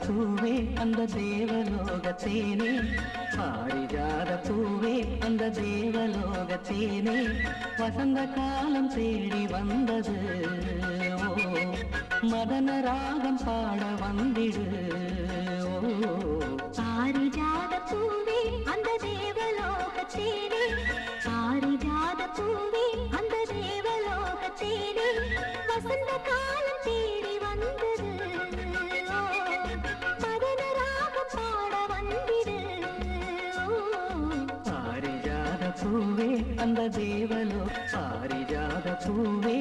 பூவே அந்த தேவலோகத்தேனே, பாரிஜாத பூவே அந்த தேவலோகத்தேனே, வசந்த காலம் தேடி வந்தது. ஓ மதன ராகம் பாட வந்திடு. ஓ பாரிஜாத பூவே அந்த தேவலோகத்தேனே, பாரிஜாத பூவே அந்த தேவலோகத்தேனே, வசந்த காலம் தேடி வந்தது. மதன ராகம் பாட வந்திடு. பாரிஜாத பூவே அந்த தேவலோ, பாரிஜாத பூவே